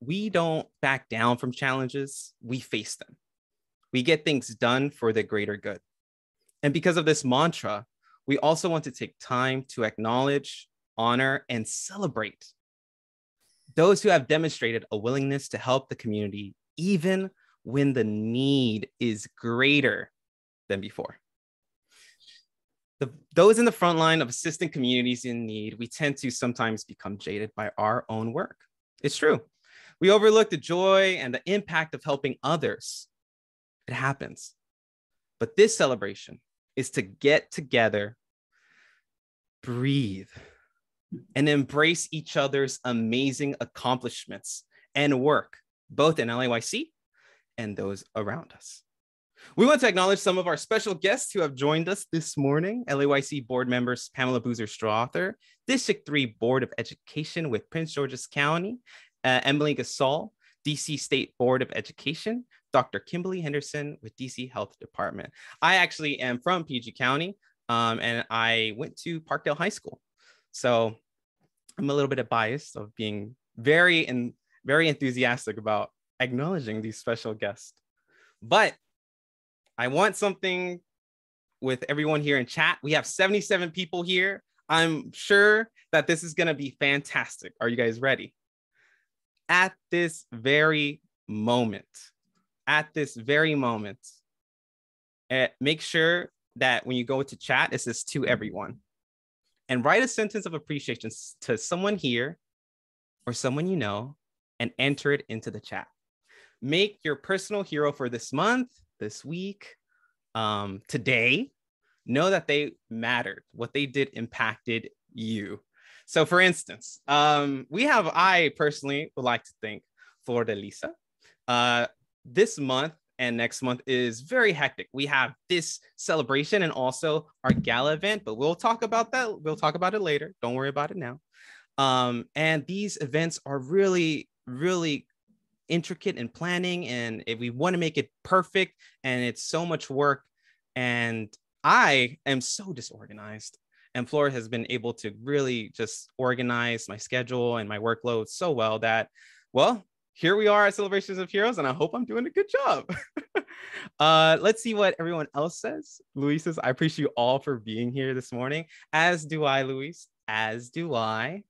we don't back down from challenges, we face them. We get things done for the greater good. And because of this mantra, we also want to take time to acknowledge, honor, and celebrate those who have demonstrated a willingness to help the community, even when the need is greater than before. Those in the front line of assisting communities in need, we tend to sometimes become jaded by our own work. It's true. We overlook the joy and the impact of helping others. It happens. But this celebration is to get together, breathe, and embrace each other's amazing accomplishments and work, both in LAYC and those around us. We want to acknowledge some of our special guests who have joined us this morning. LAYC board members Pamela Boozer-Strother, District 3 Board of Education with Prince George's County, Emily Gasol, DC State Board of Education, Dr. Kimberly Henderson with DC Health Department. I actually am from PG County, and I went to Parkdale High School. So I'm a little bit biased of being very enthusiastic about acknowledging these special guests. But I want something with everyone here in chat. We have 77 people here. I'm sure that this is going to be fantastic. Are you guys ready? At this very moment, make sure that when you go to chat, it says to everyone, and write a sentence of appreciation to someone here or someone you know, and enter it into the chat. Make your personal hero for this month, this week, today, know that they mattered. What they did impacted you. So for instance, I personally would like to thank Florida Lisa. This month and next month is very hectic. We have this celebration and also our gala event, but we'll talk about that. We'll talk about it later. Don't worry about it now. And these events are really, really intricate in planning, and if we want to make it perfect, and it's so much work, and I am so disorganized, and Flora has been able to really just organize my schedule and my workload so well that, well, here we are at Celebrations of Heroes, and I hope I'm doing a good job. Let's see what everyone else says. Luis says, I appreciate you all for being here this morning. As do I, Luis, as do I.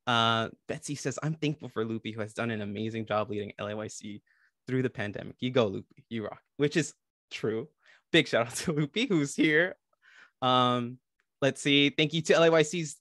Betsy says, I'm thankful for Loopy, who has done an amazing job leading LAYC through the pandemic. You go, Loopy, you rock, which is true. Big shout out to Loopy, who's here. Let's see. Thank you to LAYC's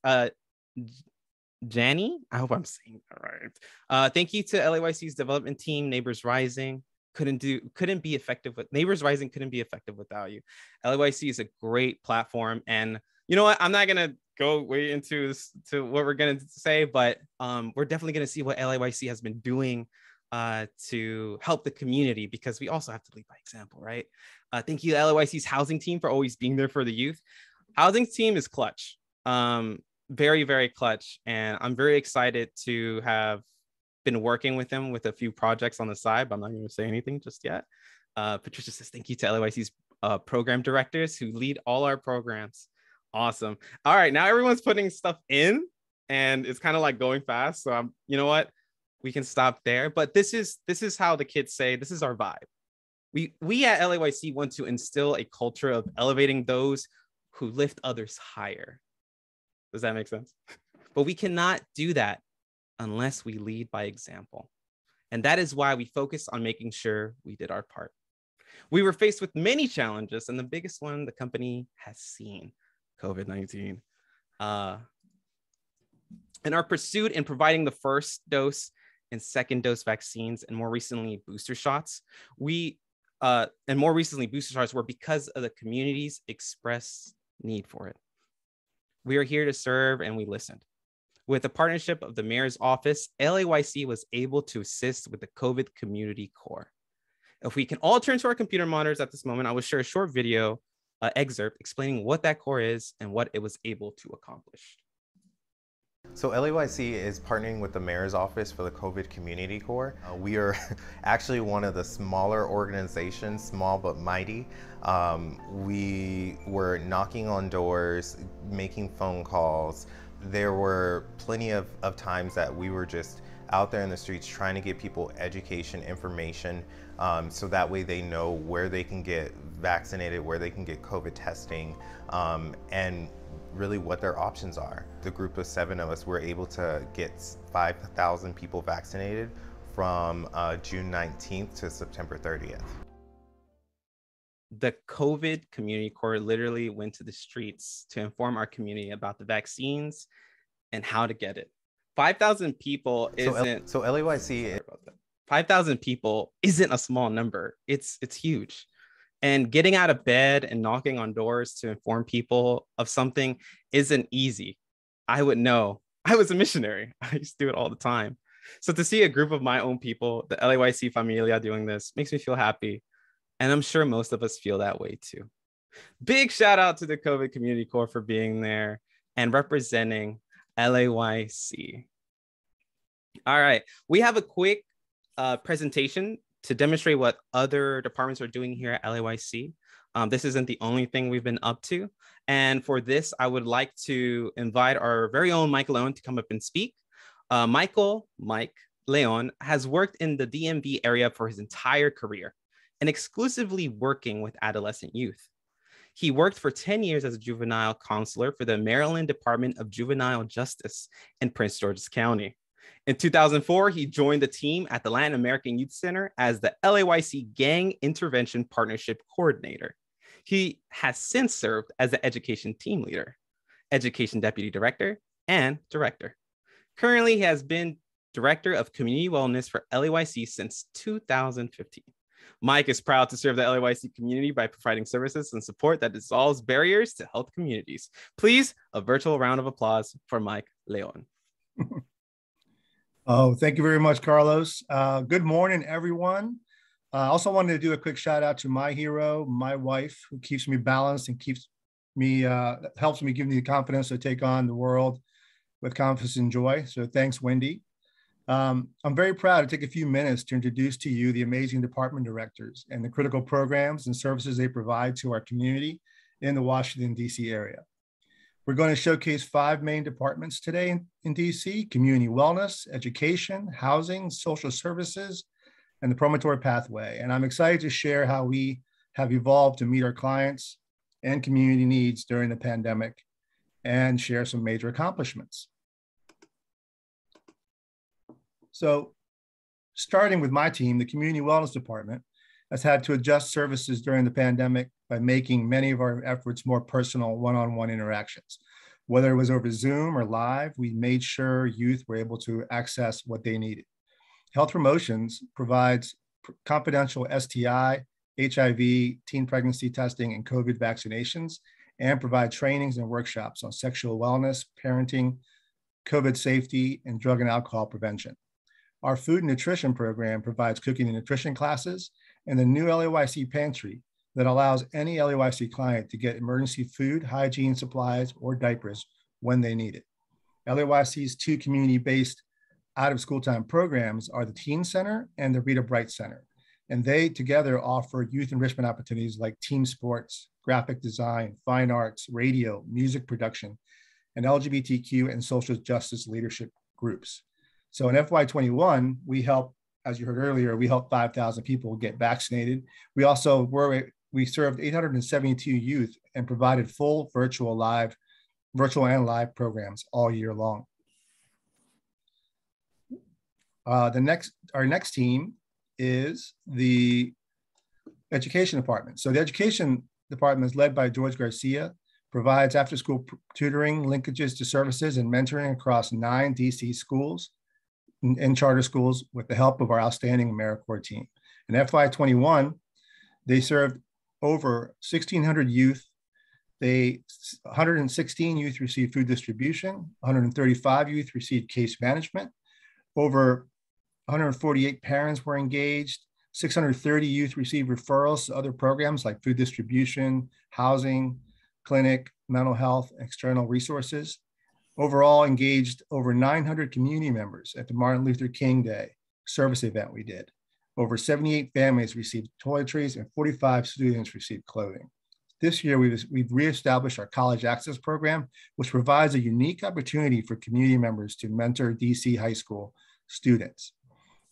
Janny. I hope I'm saying that right. Thank you to LAYC's development team, Neighbors Rising. Couldn't be effective with Neighbors Rising. Couldn't be effective without you. LAYC is a great platform, and you know what? I'm not gonna go way into this, to what we're going to say, but we're definitely going to see what LAYC has been doing to help the community, because we also have to lead by example, right? Thank you to LAYC's housing team for always being there for the youth. Housing team is clutch, very, very clutch. And I'm very excited to have been working with them with a few projects on the side, but I'm not going to say anything just yet. Patricia says, thank you to LAYC's program directors who lead all our programs. Awesome. All right, now everyone's putting stuff in, and it's kind of like going fast. So you know what? We can stop there. But this is how the kids say, this is our vibe. We at LAYC want to instill a culture of elevating those who lift others higher. Does that make sense? But we cannot do that unless we lead by example. And that is why we focus on making sure we did our part. We were faced with many challenges, and the biggest one the company has seen, COVID-19. In our pursuit in providing the first dose and second dose vaccines, and more recently booster shots, booster shots were because of the community's express need for it. We are here to serve, and we listened. With the partnership of the mayor's office, LAYC was able to assist with the COVID community core. If we can all turn to our computer monitors at this moment, I will share a short video excerpt explaining what that core is and what it was able to accomplish. So LAYC is partnering with the Mayor's Office for the COVID Community Corps. We are actually one of the smaller organizations, small but mighty. We were knocking on doors, making phone calls, there were plenty of times that we were just out there in the streets trying to get people education, information, so that way they know where they can get vaccinated, where they can get COVID testing, and really what their options are. The group of 7 of us were able to get 5,000 people vaccinated from June 19th to September 30th. The COVID community corps literally went to the streets to inform our community about the vaccines and how to get it. 5,000 people isn't so LAYC. 5,000 people isn't a small number. It's huge. And getting out of bed and knocking on doors to inform people of something isn't easy. I would know. I was a missionary. I used to do it all the time. So to see a group of my own people, the LAYC Familia, doing this makes me feel happy. And I'm sure most of us feel that way too. Big shout out to the COVID Community Corps for being there and representing LAYC. All right, we have a quick presentation to demonstrate what other departments are doing here at LAYC. This isn't the only thing we've been up to. And for this, I would like to invite our very own Mike Leon to come up and speak. Mike Leon has worked in the DMV area for his entire career and exclusively working with adolescent youth. He worked for 10 years as a juvenile counselor for the Maryland Department of Juvenile Justice in Prince George's County. In 2004, he joined the team at the Latin American Youth Center as the LAYC Gang Intervention Partnership Coordinator. He has since served as the Education Team Leader, Education Deputy Director, and Director. Currently, he has been Director of Community Wellness for LAYC since 2015. Mike is proud to serve the LAYC community by providing services and support that dissolves barriers to health communities. Please, a virtual round of applause for Mike Leon. Oh, thank you very much, Carlos. Good morning, everyone. I also wanted to do a quick shout out to my hero, my wife, who keeps me balanced and keeps me, helps me give me the confidence to take on the world with confidence and joy. So thanks, Wendy. I'm very proud to take a few minutes to introduce to you the amazing department directors and the critical programs and services they provide to our community in the Washington, D.C. area. We're going to showcase 5 main departments today in DC: community wellness, education, housing, social services, and the promontory pathway. And I'm excited to share how we have evolved to meet our clients and community needs during the pandemic and share some major accomplishments. So starting with my team, the community wellness department has had to adjust services during the pandemic by making many of our efforts more personal one-on-one interactions. Whether it was over Zoom or live, we made sure youth were able to access what they needed. Health Promotions provides confidential STI, HIV, teen pregnancy testing, and COVID vaccinations, and provide trainings and workshops on sexual wellness, parenting, COVID safety, and drug and alcohol prevention. Our food and nutrition program provides cooking and nutrition classes, and the new LAYC pantry that allows any LAYC client to get emergency food, hygiene supplies, or diapers when they need it. LAYC's 2 community-based out-of-school time programs are the Teen Center and the Rita Bright Center, and they together offer youth enrichment opportunities like team sports, graphic design, fine arts, radio, music production, and LGBTQ and social justice leadership groups. So in FY21, we helped, as you heard earlier, we helped 5,000 people get vaccinated. We also we served 872 youth and provided full virtual and live programs all year long. Our next team is the education department. So the education department is led by George Garcia, provides after-school tutoring, linkages to services, and mentoring across 9 DC schools and charter schools with the help of our outstanding AmeriCorps team. In FY21, they served over 1,600 youth. 116 youth received food distribution, 135 youth received case management, over 148 parents were engaged, 630 youth received referrals to other programs like food distribution, housing, clinic, mental health, external resources. Overall, engaged over 900 community members at the Martin Luther King Day service event we did. Over 78 families received toiletries and 45 students received clothing. This year, we've reestablished our College Access Program, which provides a unique opportunity for community members to mentor DC high school students.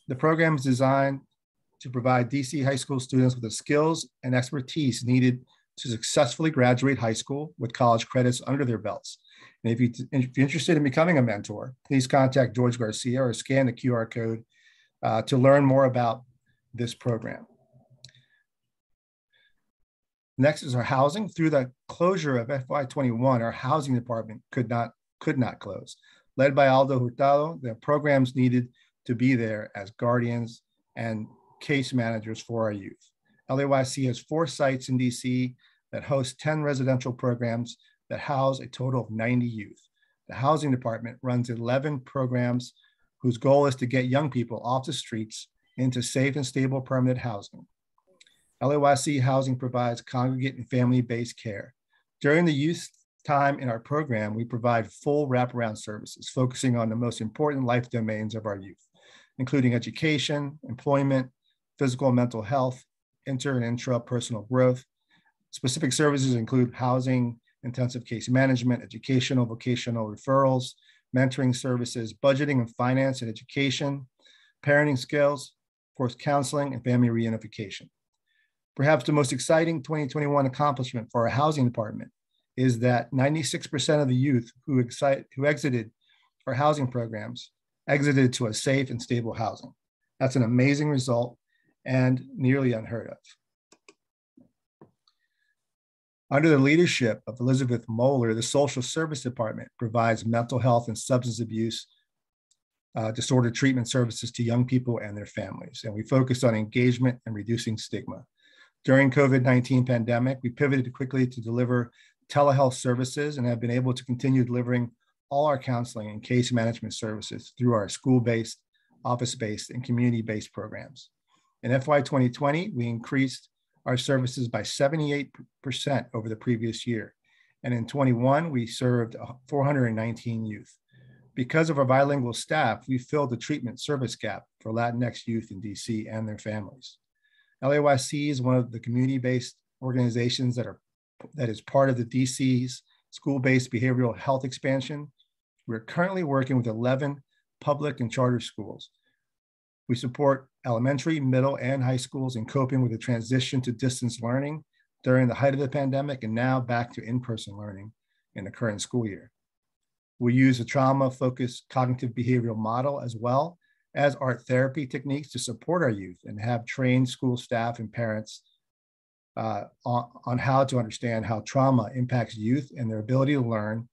The program is designed to provide DC high school students with the skills and expertise needed to successfully graduate high school with college credits under their belts. And if you're interested in becoming a mentor, please contact George Garcia or scan the QR code to learn more about this program. Next is our housing. Through the closure of FY21, our housing department could not close. Led by Aldo Hurtado, the programs needed to be there as guardians and case managers for our youth. LAYC has 4 sites in DC that host 10 residential programs that house a total of 90 youth. The housing department runs 11 programs whose goal is to get young people off the streets into safe and stable permanent housing. LAYC Housing provides congregate and family-based care. During the youth time in our program, we provide full wraparound services, focusing on the most important life domains of our youth, including education, employment, physical and mental health, inter and intrapersonal growth. Specific services include housing, intensive case management, educational, vocational referrals, mentoring services, budgeting and finance and education, parenting skills, of course, counseling and family reunification. Perhaps the most exciting 2021 accomplishment for our housing department is that 96% of the youth who exited our housing programs exited to a safe and stable housing. That's an amazing result and nearly unheard of. Under the leadership of Elizabeth Moeller, the Social Service Department provides mental health and substance abuse disorder treatment services to young people and their families. And we focus on engagement and reducing stigma. During COVID-19 pandemic, we pivoted quickly to deliver telehealth services and have been able to continue delivering all our counseling and case management services through our school-based, office-based, and community-based programs. In FY 2020, we increased our services by 78% over the previous year. And in 21, we served 419 youth. Because of our bilingual staff, we filled the treatment service gap for Latinx youth in DC and their families. LAYC is one of the community-based organizations that is part of the DC's school-based behavioral health expansion. We're currently working with 11 public and charter schools. We support elementary, middle, and high schools in coping with the transition to distance learning during the height of the pandemic and now back to in-person learning in the current school year. We use a trauma-focused cognitive behavioral model as well as art therapy techniques to support our youth and have trained school staff and parents on how to understand how trauma impacts youth and their ability to learn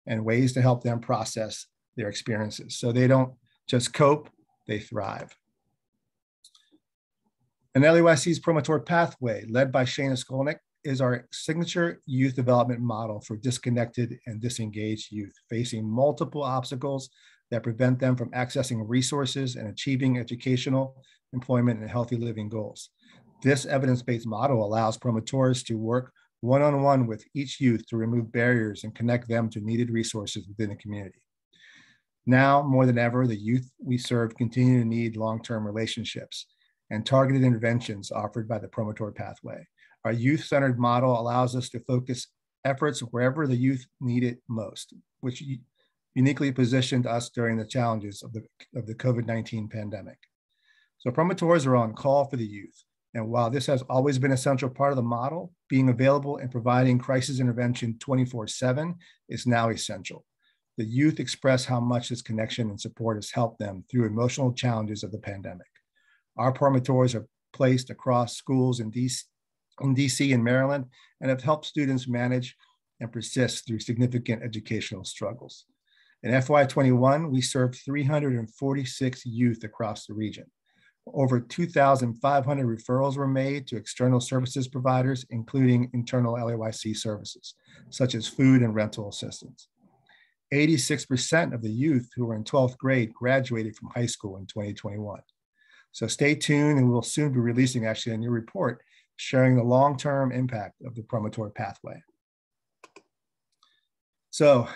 and ways to help them process their experiences. So they don't just cope, they thrive. And LAYC's Promotor Pathway, led by Shana Skolnick, is our signature youth development model for disconnected and disengaged youth facing multiple obstacles that prevent them from accessing resources and achieving educational, employment, and healthy living goals. This evidence-based model allows promotors to work one-on-one with each youth to remove barriers and connect them to needed resources within the community. Now, more than ever, the youth we serve continue to need long-term relationships and targeted interventions offered by the Promotor Pathway. Our youth-centered model allows us to focus efforts wherever the youth need it most, which uniquely positioned us during the challenges of the COVID-19 pandemic. So promotors are on call for the youth. And while this has always been a central part of the model, being available and providing crisis intervention 24/7 is now essential. The youth express how much this connection and support has helped them through emotional challenges of the pandemic. Our promotors are placed across schools in DC and Maryland and have helped students manage and persist through significant educational struggles. In FY21, we served 346 youth across the region. Over 2,500 referrals were made to external services providers, including internal LAYC services, such as food and rental assistance. 86% of the youth who were in 12th grade graduated from high school in 2021. So stay tuned, and we'll soon be releasing actually a new report sharing the long-term impact of the Promotor Pathway. So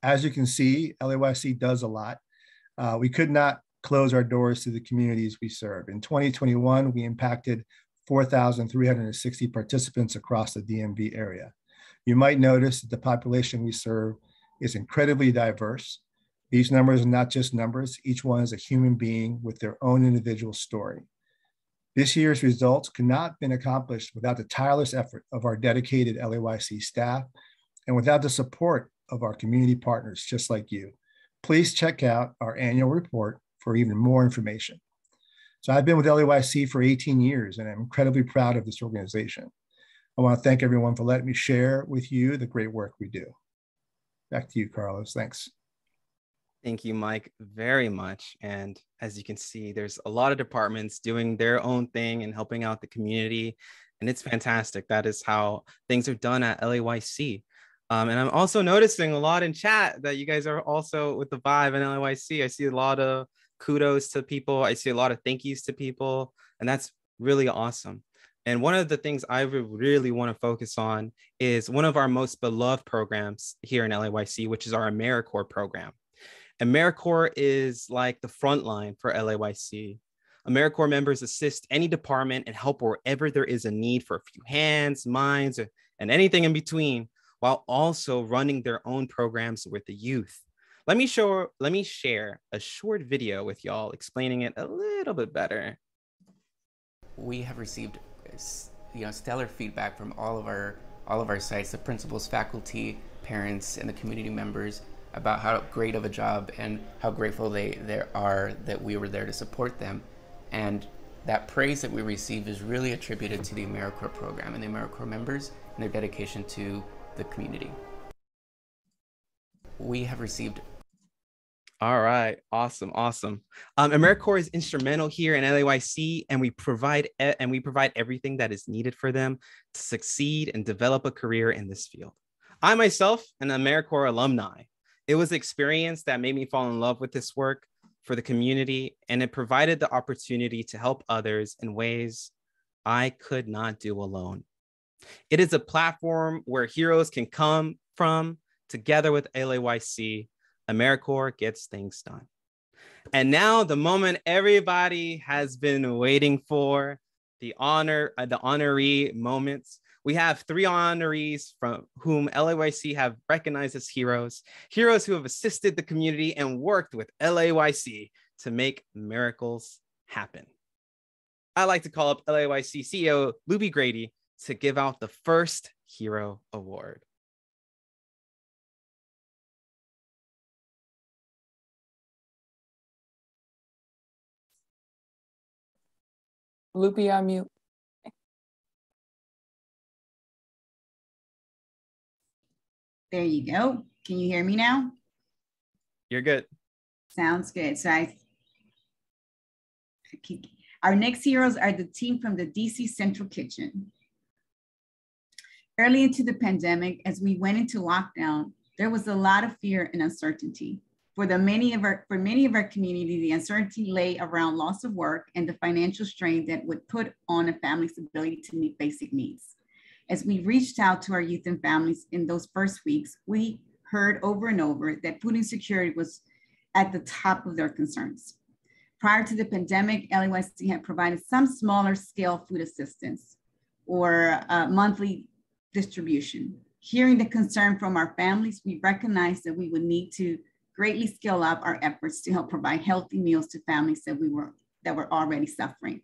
as you can see, LAYC does a lot. We could not close our doors to the communities we serve. In 2021, we impacted 4,360 participants across the DMV area. You might notice that the population we serve is incredibly diverse. These numbers are not just numbers. Each one is a human being with their own individual story. This year's results could not have been accomplished without the tireless effort of our dedicated LAYC staff and without the support of our community partners just like you. Please check out our annual report for even more information. So I've been with LAYC for 18 years and I'm incredibly proud of this organization. I want to thank everyone for letting me share with you the great work we do. Back to you, Carlos. Thanks. Thank you, Mike, very much. And as you can see, there's a lot of departments doing their own thing and helping out the community. And it's fantastic. That is how things are done at LAYC. And I'm also noticing a lot in chat that you guys are also with the vibe in LAYC. I see a lot of kudos to people. I see a lot of thank yous to people. And that's really awesome. And one of the things I really want to focus on is one of our most beloved programs here in LAYC, which is our AmeriCorps program. AmeriCorps is like the front line for LAYC. AmeriCorps members assist any department and help wherever there is a need for a few hands, minds, and anything in between, while also running their own programs with the youth. Let me share a short video with y'all explaining it a little bit better. We have received stellar feedback from all of our sites, the principals, faculty, parents, and the community members about how great of a job and how grateful they are that we were there to support them. And that praise that we receive is really attributed to the AmeriCorps program and the AmeriCorps members and their dedication to the community. We have received. All right, awesome. AmeriCorps is instrumental here in LAYC, and we provide everything that is needed for them to succeed and develop a career in this field. I myself am an AmeriCorps alumni. It was an experience that made me fall in love with this work for the community, and it provided the opportunity to help others in ways I could not do alone. It is a platform where heroes can come from. Together with LAYC, AmeriCorps gets things done. And now the moment everybody has been waiting for, the honoree moments. We have 3 honorees from whom LAYC have recognized as heroes who have assisted the community and worked with LAYC to make miracles happen. I'd like to call up LAYC CEO Luby Grady to give out the first Hero Award. Luby on mute. There you go. Can you hear me now? You're good. Sounds good. So our next heroes are the team from the DC Central Kitchen. Early into the pandemic, as we went into lockdown, there was a lot of fear and uncertainty. For many of our community, the uncertainty lay around loss of work and the financial strain that would put on a family's ability to meet basic needs. As we reached out to our youth and families in those first weeks, we heard over and over that food insecurity was at the top of their concerns. Prior to the pandemic, LAYC had provided some smaller scale food assistance or monthly distribution. Hearing the concern from our families, we recognized that we would need to greatly scale up our efforts to help provide healthy meals to families that were already suffering.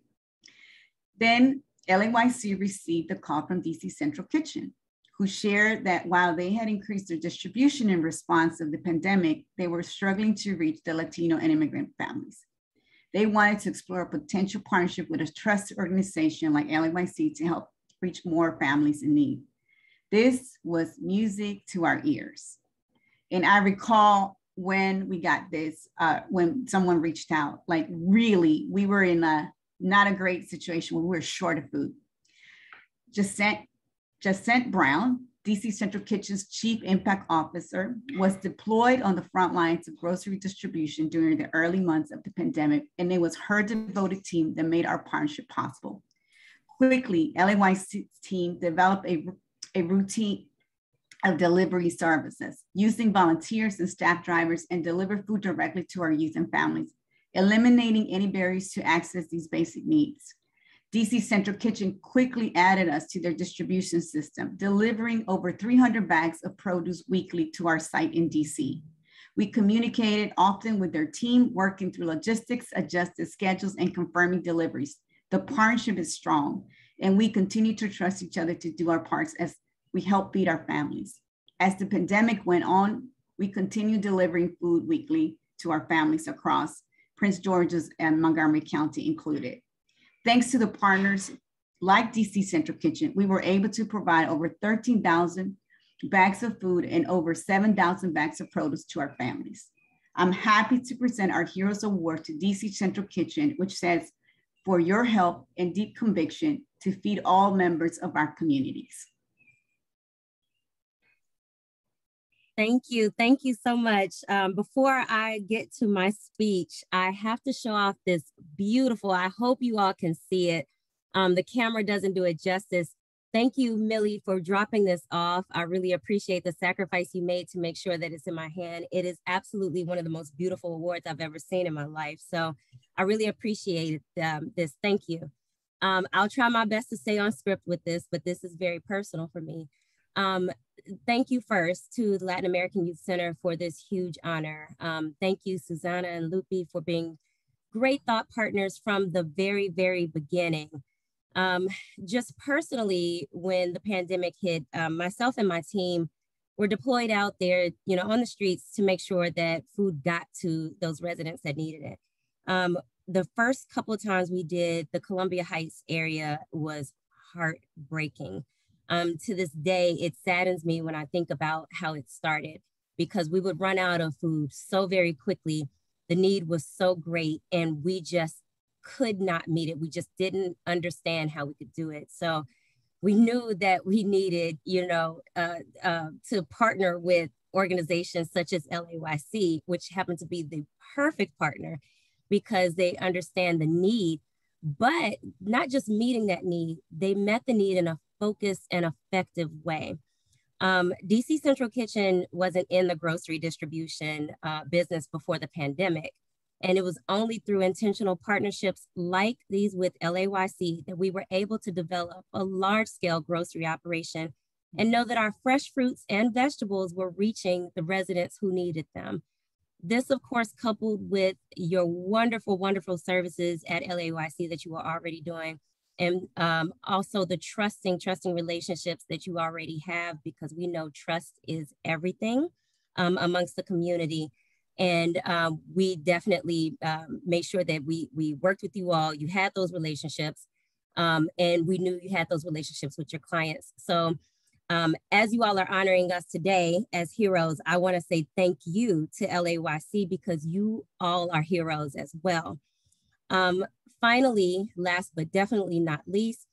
Then LAYC received a call from DC Central Kitchen, who shared that while they had increased their distribution in response to the pandemic, they were struggling to reach the Latino and immigrant families. They wanted to explore a potential partnership with a trusted organization like LAYC to help reach more families in need. This was music to our ears. And I recall when we got this, when someone reached out, like really, we were in not a great situation where we were short of food. Jacent Brown, DC Central Kitchen's Chief Impact Officer, was deployed on the front lines of grocery distribution during the early months of the pandemic, and it was her devoted team that made our partnership possible. Quickly, LAYC's team developed a routine of delivery services, using volunteers and staff drivers, and deliver food directly to our youth and families, eliminating any barriers to access these basic needs. DC Central Kitchen quickly added us to their distribution system, delivering over 300 bags of produce weekly to our site in DC. We communicated often with their team, working through logistics, adjusted schedules, and confirming deliveries. The partnership is strong, and we continue to trust each other to do our parts as we help feed our families. As the pandemic went on, we continued delivering food weekly to our families across Prince George's and Montgomery County included. Thanks to the partners like DC Central Kitchen, we were able to provide over 13,000 bags of food and over 7,000 bags of produce to our families. I'm happy to present our Heroes Award to DC Central Kitchen, which says, "For your help and deep conviction to feed all members of our communities." Thank you. Thank you so much. Before I get to my speech, I have to show off this beautiful, I hope you all can see it. The camera doesn't do it justice. Thank you, Millie, for dropping this off. I really appreciate the sacrifice you made to make sure that it's in my hand. It is absolutely one of the most beautiful awards I've ever seen in my life. So I really appreciate this. Thank you. I'll try my best to stay on script with this, but this is very personal for me. Thank you first to the Latin American Youth Center for this huge honor. Thank you, Susanna and Lupi, for being great thought partners from the very, very beginning. Just personally, when the pandemic hit, myself and my team were deployed out there, on the streets to make sure that food got to those residents that needed it. The first couple of times we did the Columbia Heights area was heartbreaking. To this day, it saddens me when I think about how it started, because we would run out of food so very quickly. The need was so great, and we just could not meet it. We just didn't understand how we could do it. So we knew that we needed, to partner with organizations such as LAYC, which happened to be the perfect partner because they understand the need, but not just meeting that need, they met the need in a focused and effective way. DC Central Kitchen wasn't in the grocery distribution business before the pandemic. And it was only through intentional partnerships like these with LAYC that we were able to develop a large-scale grocery operation and know that our fresh fruits and vegetables were reaching the residents who needed them. This, of course, coupled with your wonderful, wonderful services at LAYC that you are already doing, and also the trusting relationships that you already have, because we know trust is everything amongst the community. And we definitely made sure that we worked with you all. You had those relationships, and we knew you had those relationships with your clients. So as you all are honoring us today as heroes, I want to say thank you to LAYC, because you all are heroes as well. Finally, last but definitely not least,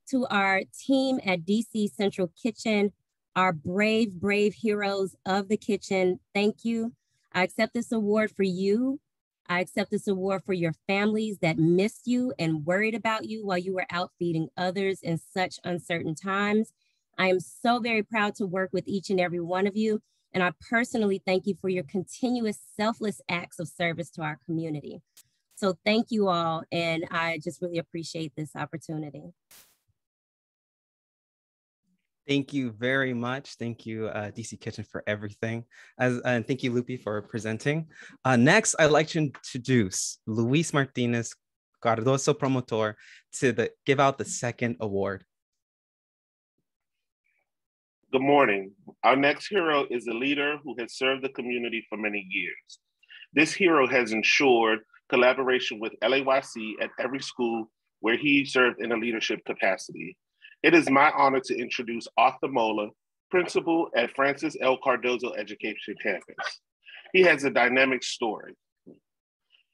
to our team at DC Central Kitchen, our brave, brave heroes of the kitchen, thank you. I accept this award for you. I accept this award for your families that missed you and worried about you while you were out feeding others in such uncertain times. I am so very proud to work with each and every one of you. And I personally thank you for your continuous selfless acts of service to our community. So thank you all. And I just really appreciate this opportunity. Thank you very much. Thank you, DC Kitchen, for everything. And thank you, Lupi, for presenting. Next, I'd like to introduce Luis Martinez Cardoso Promotor to give out the second award. Good morning. Our next hero is a leader who has served the community for many years. This hero has ensured collaboration with LAYC at every school where he served in a leadership capacity. It is my honor to introduce Arthur Mola, principal at Francis L. Cardozo Education Campus. He has a dynamic story.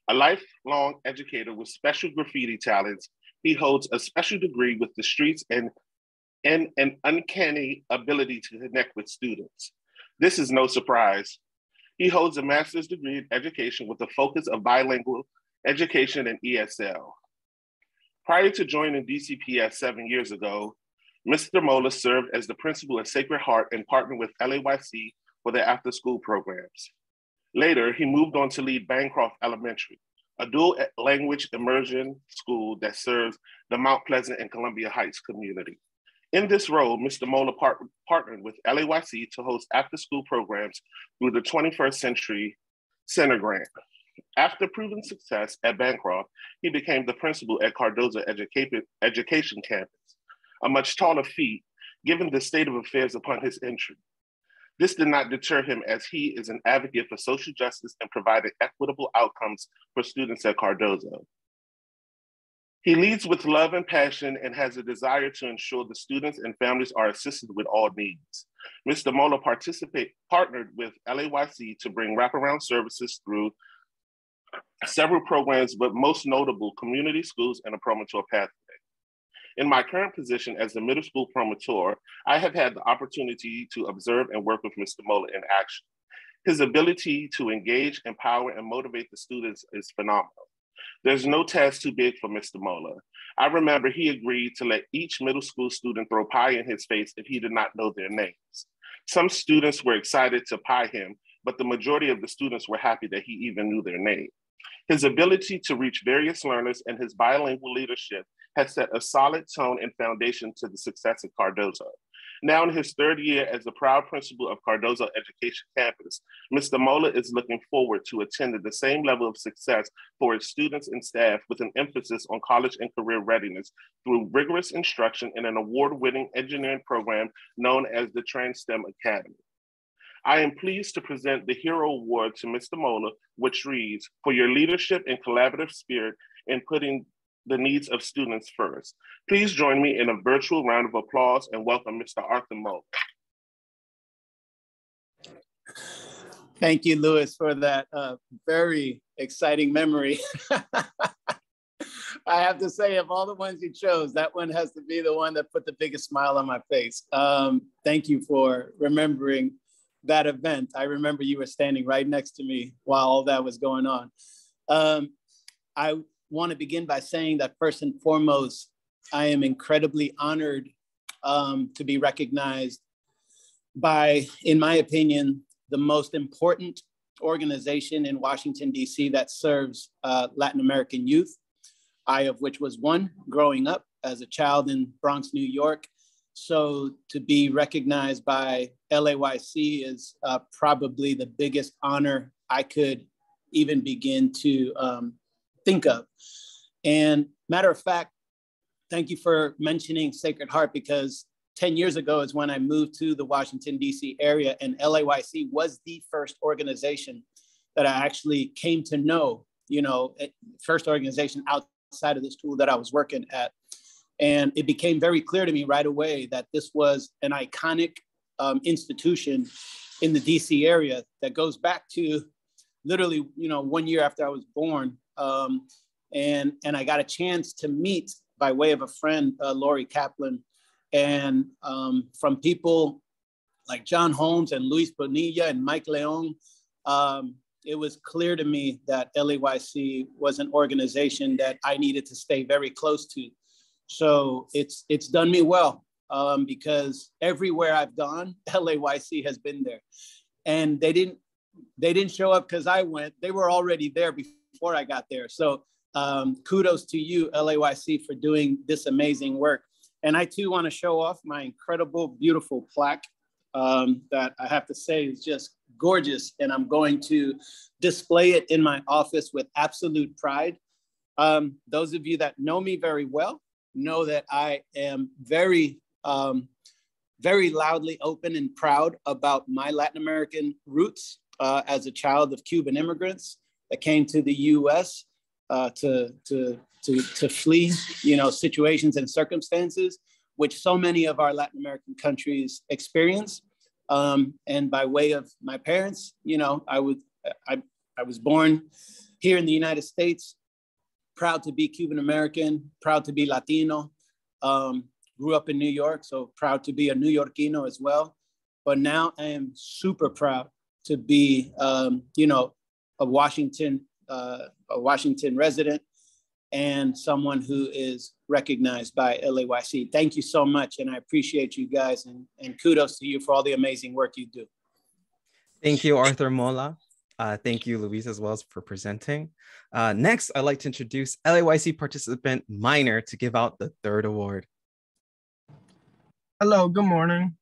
A lifelong educator with special graffiti talents, he holds a special degree with the streets and an uncanny ability to connect with students. This is no surprise. He holds a master's degree in education with a focus of bilingual education and ESL. Prior to joining DCPS 7 years ago, Mr. Mola served as the principal at Sacred Heart and partnered with LAYC for their after-school programs. Later, he moved on to lead Bancroft Elementary, a dual language immersion school that serves the Mount Pleasant and Columbia Heights community. In this role, Mr. Moeller partnered with LAYC to host after-school programs through the 21st Century Center Grant. After proven success at Bancroft, he became the principal at Cardozo Education Campus, a much taller feat given the state of affairs upon his entry. This did not deter him, as he is an advocate for social justice and providing equitable outcomes for students at Cardozo. He leads with love and passion and has a desire to ensure the students and families are assisted with all needs. Mr. Moeller partnered with LAYC to bring wraparound services through several programs, but most notable community schools and a promotor pathway. In my current position as the middle school promotor, I have had the opportunity to observe and work with Mr. Moeller in action. His ability to engage, empower, and motivate the students is phenomenal. There's no task too big for Mr. Moeller. I remember he agreed to let each middle school student throw pie in his face if he did not know their names. Some students were excited to pie him, but the majority of the students were happy that he even knew their name. His ability to reach various learners and his bilingual leadership has set a solid tone and foundation to the success of Cardozo. Now in his third year as the proud principal of Cardozo Education Campus, Mr. Moeller is looking forward to attending the same level of success for his students and staff, with an emphasis on college and career readiness through rigorous instruction in an award-winning engineering program known as the TransSTEM Academy. I am pleased to present the Hero Award to Mr. Moeller, which reads, "For your leadership and collaborative spirit in putting the needs of students first." Please join me in a virtual round of applause and welcome Mr. Arthur Moeller. Thank you, Louis, for that very exciting memory. I have to say, of all the ones you chose, that one has to be the one that put the biggest smile on my face. Thank you for remembering that event. I remember you were standing right next to me while all that was going on. I want to begin by saying that first and foremost, I am incredibly honored to be recognized by, in my opinion, the most important organization in Washington, D.C. that serves Latin American youth, I of which was one growing up as a child in Bronx, New York. So to be recognized by LAYC is probably the biggest honor I could even begin to think of. And matter of fact, thank you for mentioning Sacred Heart, because 10 years ago is when I moved to the Washington, D.C. area, and LAYC was the first organization that I actually came to know, first organization outside of the school that I was working at. And it became very clear to me right away that this was an iconic institution in the DC area that goes back to literally, 1 year after I was born. And I got a chance to meet, by way of a friend, Lori Kaplan, and from people like John Holmes and Luis Bonilla and Mike Leon, it was clear to me that LAYC was an organization that I needed to stay very close to. So it's done me well, because everywhere I've gone, LAYC has been there, and they didn't show up because I went. They were already there before I got there. So kudos to you, LAYC, for doing this amazing work. And I too want to show off my incredible, beautiful plaque that I have to say is just gorgeous, and I'm going to display it in my office with absolute pride. Those of you that know me very well know that I am very, very loudly open and proud about my Latin American roots as a child of Cuban immigrants that came to the U.S. to flee, situations and circumstances which so many of our Latin American countries experience. And by way of my parents, I was born here in the United States, proud to be Cuban American, proud to be Latino, grew up in New York, so proud to be a New Yorkino as well. But now I am super proud to be, a Washington resident and someone who is recognized by LAYC. Thank you so much, and I appreciate you guys, and kudos to you for all the amazing work you do. Thank you, Arthur Moeller. Thank you, Louise, as well as for presenting. Next, I'd like to introduce LAYC participant Minor to give out the third award. Hello, good morning.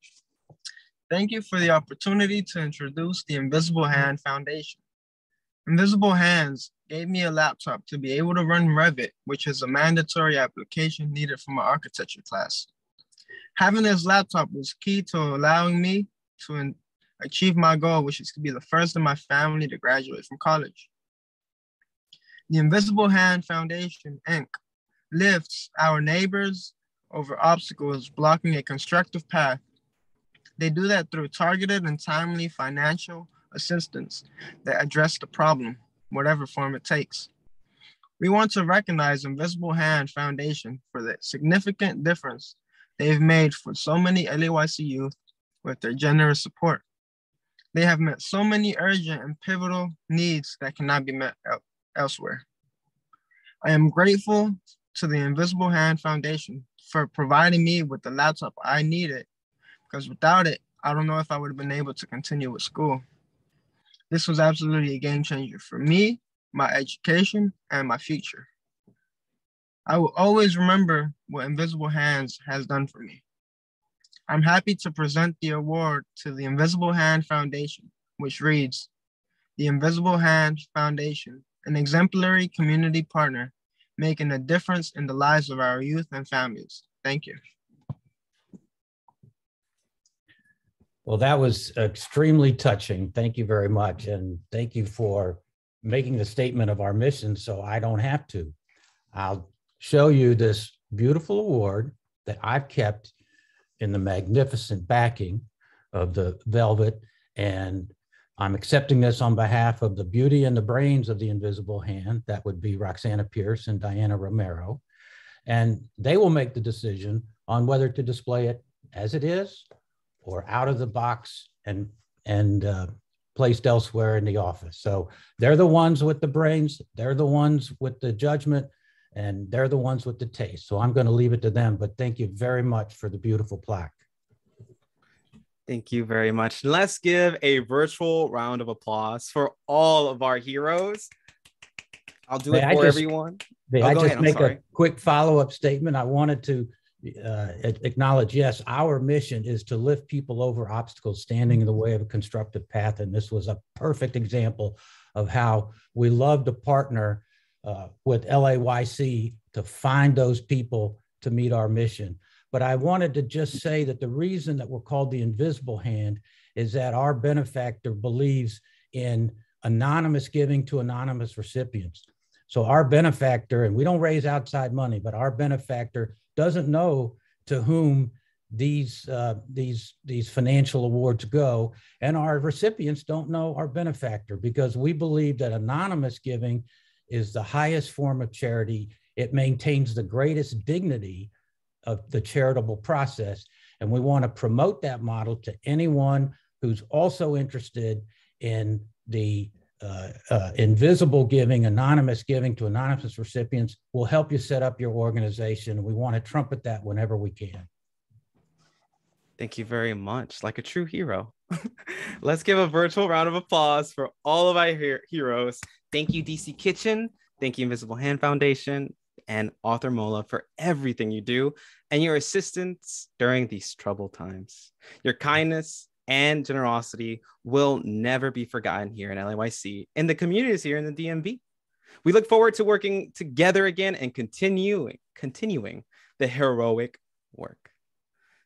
Thank you for the opportunity to introduce the Invisible Hand Foundation. Invisible Hands gave me a laptop to be able to run Revit, which is a mandatory application needed for my architecture class. Having this laptop was key to allowing me to achieve my goal, which is to be the first in my family to graduate from college. The Invisible Hand Foundation, Inc. lifts our neighbors over obstacles blocking a constructive path. They do that through targeted and timely financial assistance that address the problem, whatever form it takes. We want to recognize Invisible Hand Foundation for the significant difference they've made for so many LAYC youth with their generous support. They have met so many urgent and pivotal needs that cannot be met elsewhere. I am grateful to the Invisible Hand Foundation for providing me with the laptop I needed, because without it, I don't know if I would have been able to continue with school. This was absolutely a game changer for me, my education, and my future. I will always remember what Invisible Hands has done for me. I'm happy to present the award to the Invisible Hand Foundation, which reads, the Invisible Hand Foundation, an exemplary community partner, making a difference in the lives of our youth and families. Thank you. Well, that was extremely touching. Thank you very much. And thank you for making the statement of our mission so I don't have to. I'll show you this beautiful award that I've kept in the magnificent backing of the velvet, and I'm accepting this on behalf of the beauty and the brains of the Invisible Hand. That would be Roxana Pierce and Diana Romero, and they will make the decision on whether to display it as it is or out of the box and placed elsewhere in the office. So they're the ones with the brains, they're the ones with the judgment, and they're the ones with the taste. So I'm going to leave it to them, but thank you very much for the beautiful plaque. Thank you very much. Let's give a virtual round of applause for all of our heroes. I'll do it for everyone. May I just make a quick follow-up statement? I wanted to acknowledge, yes, our mission is to lift people over obstacles standing in the way of a constructive path. And this was a perfect example of how we love to partner with LAYC to find those people to meet our mission. But I wanted to just say that the reason that we're called the Invisible Hand is that our benefactor believes in anonymous giving to anonymous recipients. So our benefactor, and we don't raise outside money, but our benefactor doesn't know to whom these financial awards go, and our recipients don't know our benefactor, because we believe that anonymous giving is the highest form of charity. It maintains the greatest dignity of the charitable process. And we want to promote that model to anyone who's also interested in the invisible giving, anonymous giving to anonymous recipients. We'll help you set up your organization. We want to trumpet that whenever we can. Thank you very much. Like a true hero. Let's give a virtual round of applause for all of our heroes. Thank you, DC Kitchen. Thank you, Invisible Hand Foundation and Author Mola, for everything you do and your assistance during these troubled times. Your kindness and generosity will never be forgotten here in LAYC and the communities here in the DMV. We look forward to working together again and continuing the heroic work.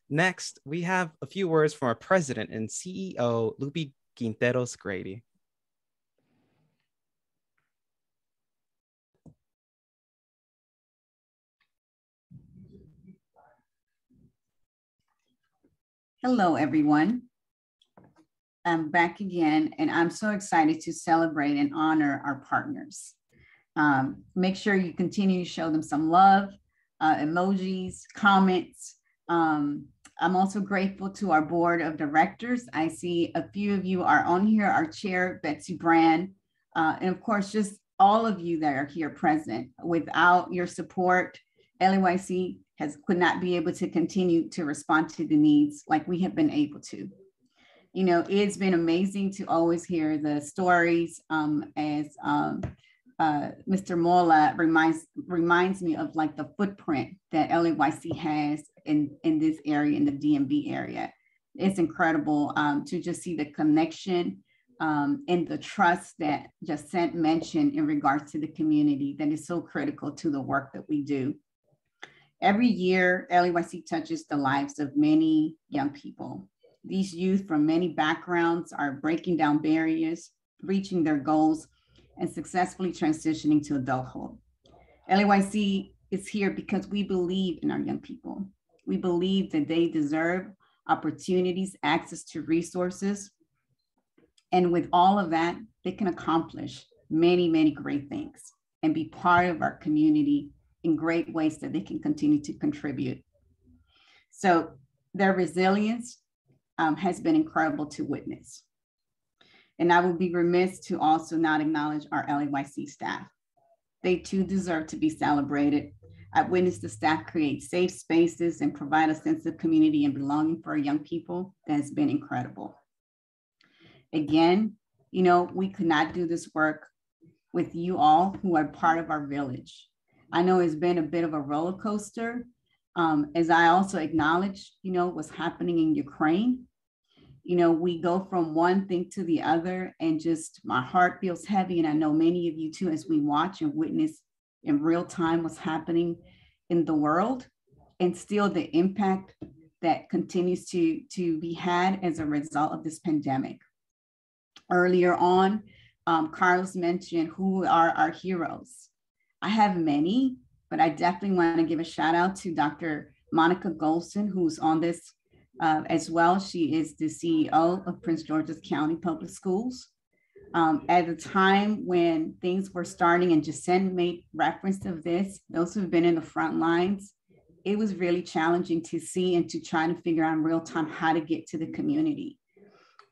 Next, we have a few words from our president and CEO, Lupe Quinteros Grady. Hello, everyone. I'm back again, and I'm so excited to celebrate and honor our partners. Make sure you continue to show them some love, emojis, comments. I'm also grateful to our board of directors. I see a few of you are on here, our chair, Betsy Brand, and of course, just all of you that are here present. Without your support, LAYC could not be able to continue to respond to the needs like we have been able to. You know, it's been amazing to always hear the stories as Mr. Mola reminds me of like the footprint that LAYC has in this area, in the DMV area. It's incredible to just see the connection and the trust that Jacente mentioned in regards to the community that is so critical to the work that we do. Every year, LAYC touches the lives of many young people. These youth from many backgrounds are breaking down barriers, reaching their goals, and successfully transitioning to adulthood. LAYC is here because we believe in our young people. We believe that they deserve opportunities, access to resources, and with all of that, they can accomplish many, many great things and be part of our community in great ways that they can continue to contribute. So their resilience has been incredible to witness. And I would be remiss to also not acknowledge our LAYC staff. They too deserve to be celebrated. I've witnessed the staff create safe spaces and provide a sense of community and belonging for our young people. That has been incredible. Again, you know, we could not do this work with you all who are part of our village. I know it's been a bit of a roller coaster, as I also acknowledge, you know, what's happening in Ukraine. You know, we go from one thing to the other and just my heart feels heavy. And I know many of you too, as we watch and witness in real time what's happening in the world, and still the impact that continues to be had as a result of this pandemic. Earlier on, Carlos mentioned who are our heroes. I have many, but I definitely want to give a shout out to Dr. Monica Golson, who's on this as well. She is the CEO of Prince George's County Public Schools. At the time when things were starting, and Jacente made reference of this, those who've been in the front lines, it was really challenging to see and to try to figure out in real time how to get to the community.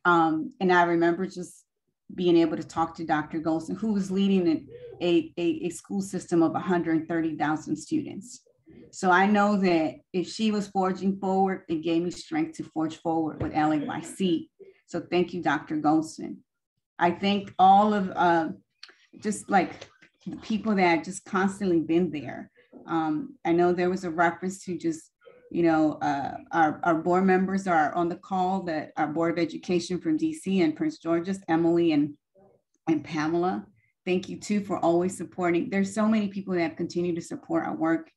And I remember just being able to talk to Dr. Golson, who was leading a school system of 130,000 students. So I know that if she was forging forward, it gave me strength to forge forward with LAYC. So thank you, Dr. Golson. I thank all of just like the people that have just constantly been there. I know there was a reference to just, you know, our board members are on the call, that our Board of Education from DC and Prince George's, Emily and Pamela. Thank you too for always supporting. There's so many people that have continued to support our work,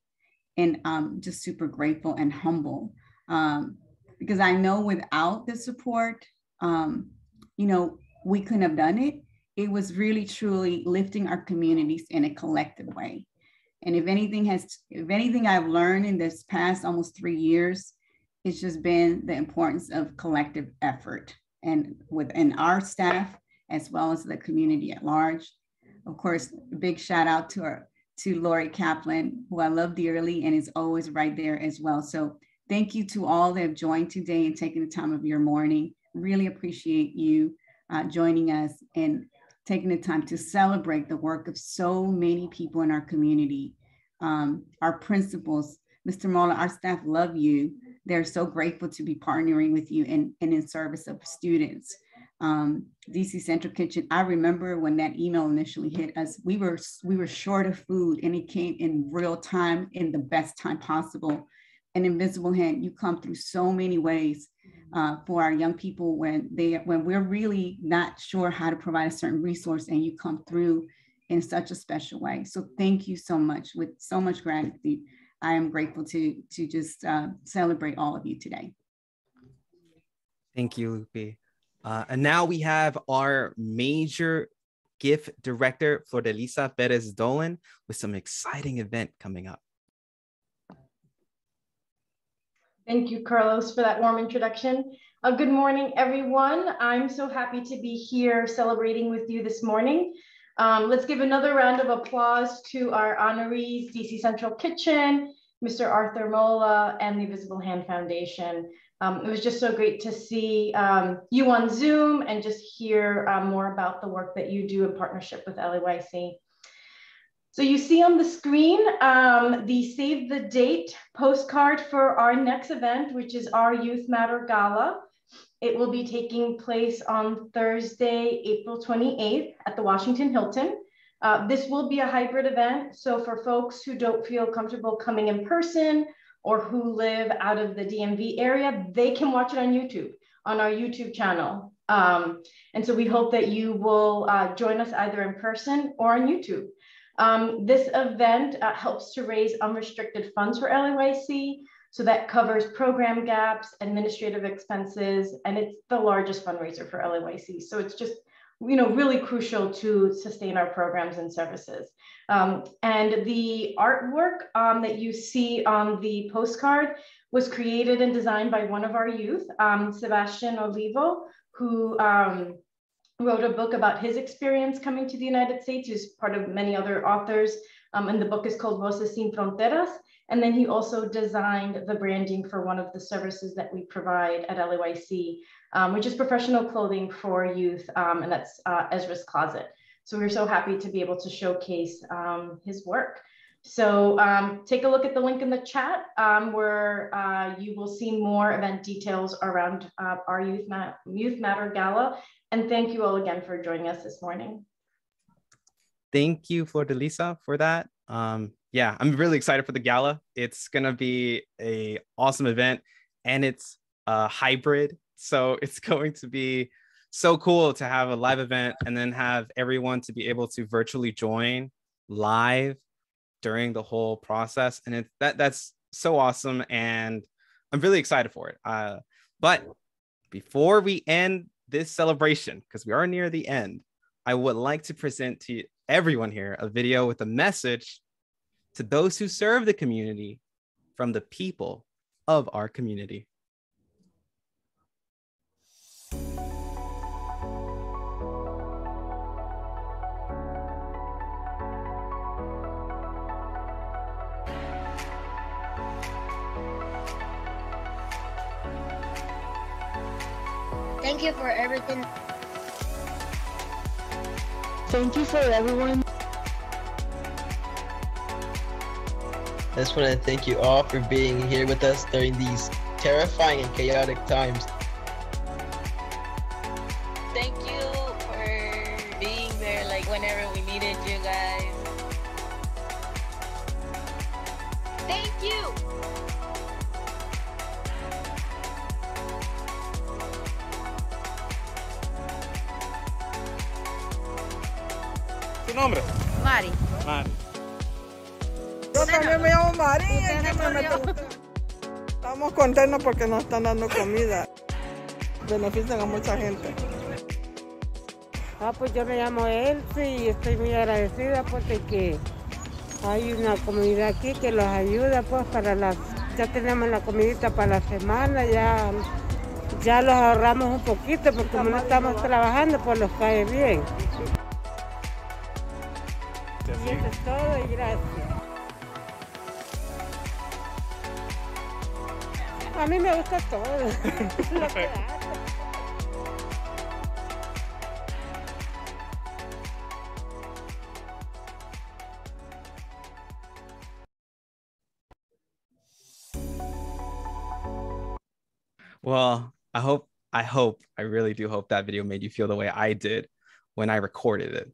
and I'm just super grateful and humble because I know without the support, you know, we couldn't have done it. It was really truly lifting our communities in a collective way. And if anything I've learned in this past almost 3 years, it's just been the importance of collective effort, and within our staff, as well as the community at large. Of course, a big shout out to Lori Kaplan, who I love dearly and is always right there as well. So thank you to all that have joined today and taken the time of your morning. Really appreciate you joining us and taking the time to celebrate the work of so many people in our community. Our principals, Mr. Mola, our staff love you. They're so grateful to be partnering with you and in service of students. DC Central Kitchen, I remember when that email initially hit us, we were short of food, and it came in real time, in the best time possible. And Invisible Hand, you come through so many ways for our young people when we're really not sure how to provide a certain resource, and you come through in such a special way. So thank you so much. With so much gratitude, I am grateful to just celebrate all of you today. Thank you, Lupe. And now we have our major gift director, Flordelisa Perez Dolan, with some exciting event coming up. Thank you, Carlos, for that warm introduction. Good morning, everyone. I'm so happy to be here celebrating with you this morning. Let's give another round of applause to our honorees, DC Central Kitchen, Mr. Arthur Mola, and the Invisible Hand Foundation. It was just so great to see you on Zoom and just hear more about the work that you do in partnership with LAYC. So you see on the screen the save the date postcard for our next event, which is our Youth Matter Gala. It will be taking place on Thursday, April 28th at the Washington Hilton. This will be a hybrid event. So for folks who don't feel comfortable coming in person or who live out of the DMV area, they can watch it on YouTube, on our YouTube channel. And so we hope that you will join us either in person or on YouTube. This event helps to raise unrestricted funds for LAYC. So that covers program gaps, administrative expenses, and it's the largest fundraiser for LAYC. So it's just, really crucial to sustain our programs and services. And the artwork that you see on the postcard was created and designed by one of our youth, Sebastian Olivo, who wrote a book about his experience coming to the United States. He's part of many other authors, and the book is called Voces Sin Fronteras. And then he also designed the branding for one of the services that we provide at LAYC, which is professional clothing for youth, and that's Ezra's Closet. So we're so happy to be able to showcase his work. So take a look at the link in the chat where you will see more event details around our Youth Matter Gala. And thank you all again for joining us this morning. Thank you, Flor de Lisa, for that. Yeah, I'm really excited for the gala. It's gonna be an awesome event, and it's a hybrid. So it's going to be so cool to have a live event and then have everyone to be able to virtually join live during the whole process. And that's so awesome, and I'm really excited for it. But before we end this celebration, because we are near the end, I would like to present to everyone here a video with a message to those who serve the community from the people of our community. Thank you for everything. Thank you for everyone. I just want to thank you all for being here with us during these terrifying and chaotic times. Thank you for being there, like whenever we needed you guys. Thank you. ¿Tu nombre? Mari. Mari. Yo también me llamo María. Estamos contentos porque nos están dando comida. Benefician a mucha gente. Pues yo me llamo Elsie y estoy muy agradecida porque hay una comunidad aquí que los ayuda pues ya tenemos la comidita para la semana, ya los ahorramos un poquito porque como no estamos trabajando pues los cae bien. Y eso es todo y gracias. A mí me gusta todo. Lo que hago. Well, I really do hope that video made you feel the way I did when I recorded it.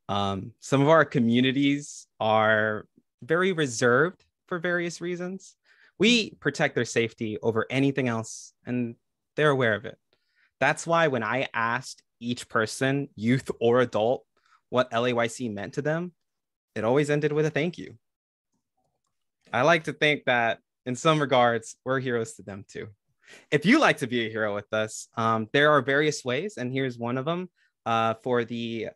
Some of our communities are very reserved for various reasons. We protect their safety over anything else, and they're aware of it. That's why when I asked each person, youth or adult, what LAYC meant to them, it always ended with a thank you. I like to think that in some regards, we're heroes to them too. If you like to be a hero with us, there are various ways, and here's one of them for the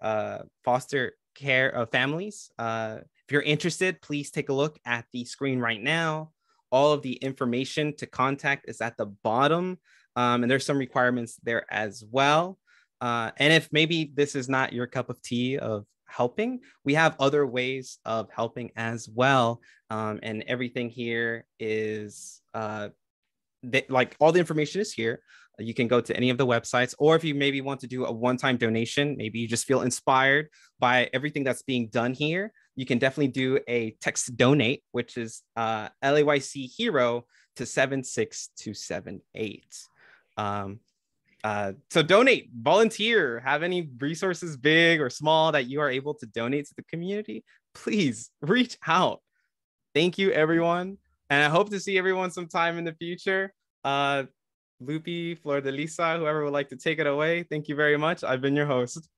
foster care families. If you're interested, please take a look at the screen right now. All of the information to contact is at the bottom, and there's some requirements there as well. And if maybe this is not your cup of tea of helping, we have other ways of helping as well. And everything here is like all the information is here. You can go to any of the websites, or if you maybe want to do a one-time donation, maybe you just feel inspired by everything that's being done here, you can definitely do a text donate, which is LAYC Hero to 76278. So donate, volunteer, have any resources big or small that you are able to donate to the community, please reach out. Thank you, everyone. And I hope to see everyone sometime in the future. Lupi, Flor de Lisa, whoever would like to take it away. Thank you very much. I've been your host.